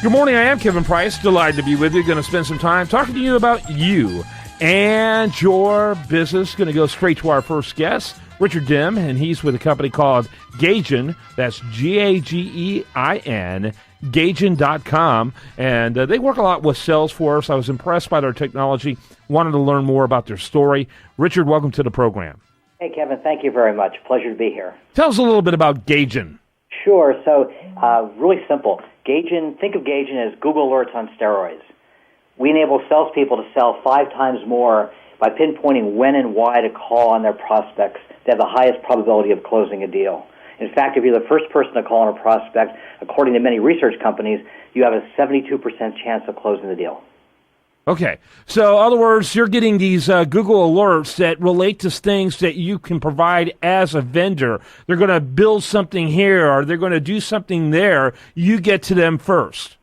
Good morning, I am Kevin Price. Delighted to be with you. Going to spend some time talking to you about you and your business. Going to go straight to our first guest, Richard Dim, and he's with a company called Gagein. That's Gagein, Gagein.com. And they work a lot with Salesforce. I was impressed by their technology, wanted to learn more about their story. Richard, welcome to the program. Hey, Kevin, thank you very much. Pleasure to be here. Tell us a little bit about Gagein. Sure. So, really simple. Gagein, think of Gagein as Google Alerts on steroids. We enable salespeople to sell 5 times more by pinpointing when and why to call on their prospects that have the highest probability of closing a deal. In fact, if you're the first person to call on a prospect, according to many research companies, you have a 72% chance of closing the deal. Okay, so in other words, you're getting these Google alerts that relate to things that you can provide as a vendor. They're going to build something here, or they're going to do something there. You get to them first.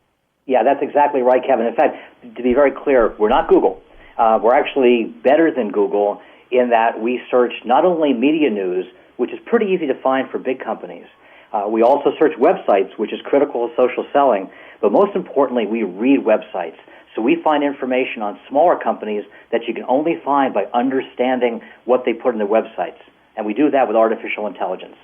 Yeah, that's exactly right, Kevin. In fact, to be very clear, we're not Google. We're actually better than Google in that we search not only media news, which is pretty easy to find for big companies. We also search websites, which is critical to social selling. But most importantly, we read websites. So we find information on smaller companies that you can only find by understanding what they put in their websites. And we do that with artificial intelligence.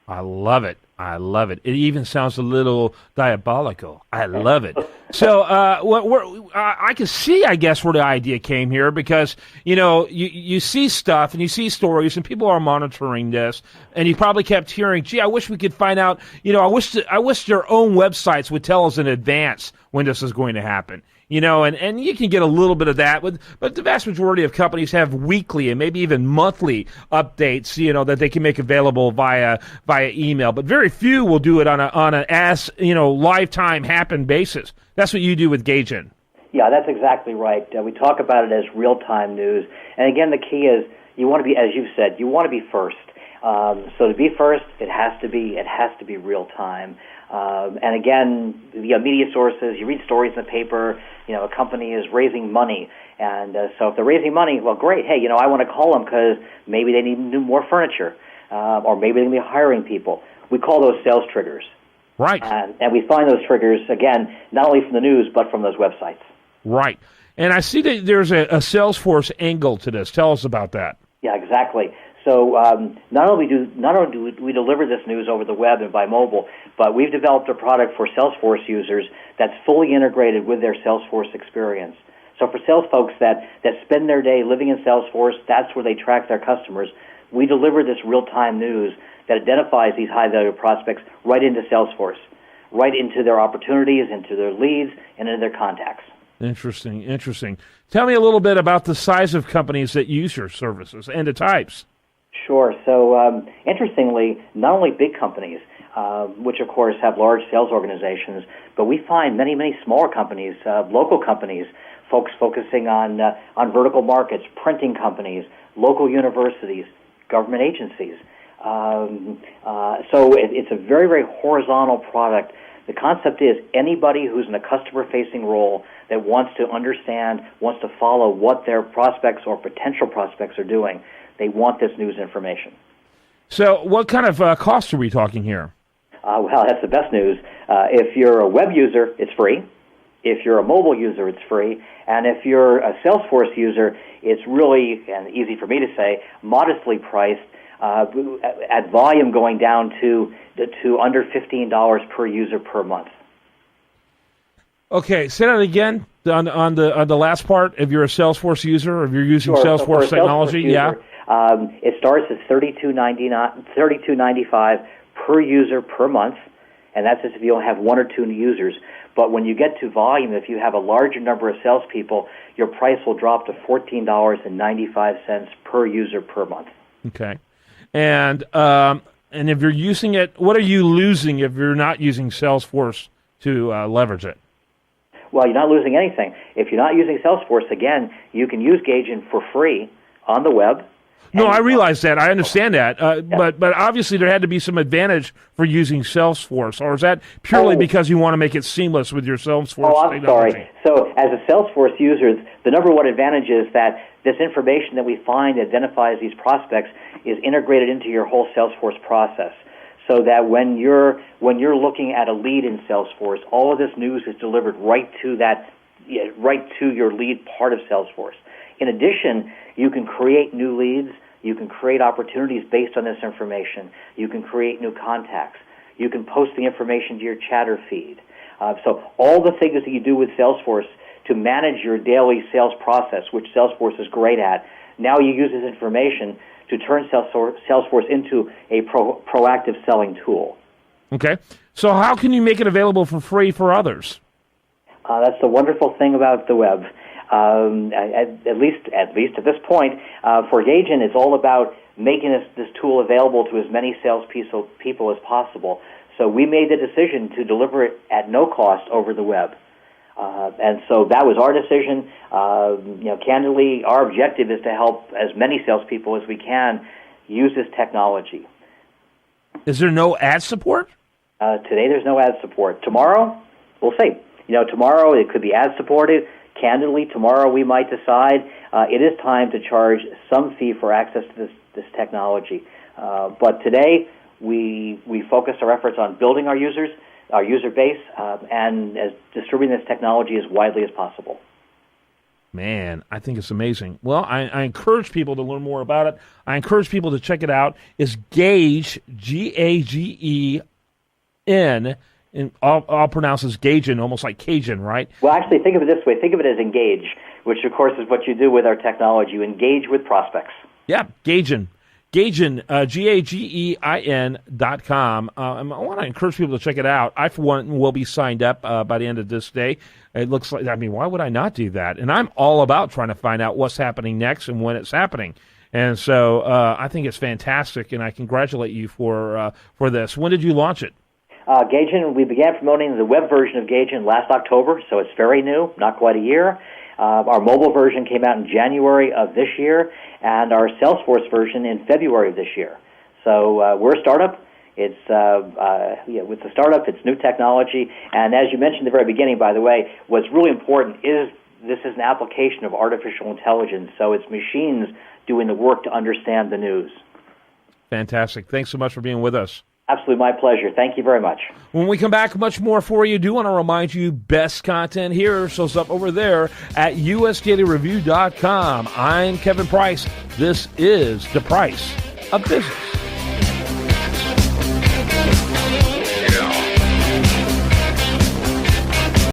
I love it. I love it. It even sounds a little diabolical. I love it. So I can see, I guess, where the idea came here because, you see stuff and you see stories and people are monitoring this. And you probably kept hearing, gee, I wish we could find out, I wish their own websites would tell us in advance when this is going to happen. And you can get a little bit of that, but the vast majority of companies have weekly and maybe even monthly updates, that they can make available via email. But very few will do it on an lifetime happen basis. That's what you do with Gagein. Yeah, that's exactly right. We talk about it as real-time news. And again, the key is you want to be, as you've said, you want to be first. So to be first, it has to be real-time. And again, media sources, you read stories in the paper, a company is raising money. And so if they're raising money, well, great. Hey, I want to call them because maybe they need more furniture, or maybe they're going to be hiring people. We call those sales triggers. Right. And we find those triggers, again, not only from the news, but from those websites. Right. And I see that there's a Salesforce angle to this. Tell us about that. Yeah, exactly. So not only do we deliver this news over the web and by mobile, but we've developed a product for Salesforce users that's fully integrated with their Salesforce experience. So for sales folks that spend their day living in Salesforce, that's where they track their customers. We deliver this real-time news that identifies these high-value prospects right into Salesforce, right into their opportunities, into their leads, and into their contacts. Interesting. Tell me a little bit about the size of companies that use your services and the types. Sure. So, interestingly, not only big companies, which of course have large sales organizations, but we find many, many smaller companies, local companies, folks focusing on vertical markets, printing companies, local universities, government agencies. So it's a very, very horizontal product. The concept is anybody who's in a customer-facing role that wants to understand, wants to follow what their prospects or potential prospects are doing. They want this news information. So what kind of cost are we talking here? Well, that's the best news. If you're a web user, it's free. If you're a mobile user, it's free. And if you're a Salesforce user, it's really, and easy for me to say, modestly priced at volume going down to under $15 per user per month. Okay, say that again on the last part. If you're a Salesforce user, or if you're using Sure. Salesforce technology, Salesforce user, it starts at $32.95 per user per month, and that's just if you only have 1 or 2 users. But when you get to volume, if you have a larger number of salespeople, your price will drop to $14.95 per user per month. Okay, and if you're using it, what are you losing if you're not using Salesforce to leverage it? Well, you're not losing anything. If you're not using Salesforce, again, you can use Gagein for free on the web. No, I realize that. I understand that. But obviously there had to be some advantage for using Salesforce, or is that purely because you want to make it seamless with your Salesforce technology? Sorry. So as a Salesforce user, the number one advantage is that this information that we find that identifies these prospects is integrated into your whole Salesforce process. so that when you're looking at a lead in Salesforce, all of this news is delivered right to your lead part of Salesforce. In addition, you can create new leads. You can create opportunities based on this information. You can create new contacts. You can post the information to your chatter feed. So all the things that you do with Salesforce to manage your daily sales process, which Salesforce is great at, now you use this information to turn Salesforce into a proactive selling tool. Okay. So how can you make it available for free for others? That's the wonderful thing about the web. At least at this point, for Gaijin, it's all about making this tool available to as many salespeople as possible. So we made the decision to deliver it at no cost over the web. And so that was our decision. Candidly, our objective is to help as many salespeople as we can use this technology. Is there no ad support? Today, there's no ad support. Tomorrow, we'll see. Tomorrow it could be ad supported. Candidly, tomorrow we might decide it is time to charge some fee for access to this technology. But today, we focus our efforts on building our user base, and as distributing this technology as widely as possible. Man, I think it's amazing. Well, I encourage people to learn more about it. I encourage people to check it out. It's Gage, Gagen, and I'll pronounce as Gaijin, almost like Cajun, right? Well, actually, think of it this way. Think of it as engage, which, of course, is what you do with our technology. You engage with prospects. Yeah, Gaijin. Gagen, Gagein.com. I want to encourage people to check it out. I, for one, will be signed up by the end of this day. It looks like, why would I not do that? And I'm all about trying to find out what's happening next and when it's happening. And so I think it's fantastic, and I congratulate you for this. When did you launch it? Gaijin, we began promoting the web version of Gaijin last October, so it's very new, not quite a year. Our mobile version came out in January of this year, and our Salesforce version in February of this year. So we're a startup. It's with the startup, it's new technology, and as you mentioned at the very beginning, by the way, what's really important is this is an application of artificial intelligence, so it's machines doing the work to understand the news. Fantastic. Thanks so much for being with us. Absolutely, my pleasure. Thank you very much. When we come back, much more for you. Do want to remind you, best content here, so it's up over there at usdailyreview.com. I'm Kevin Price. This is The Price of Business.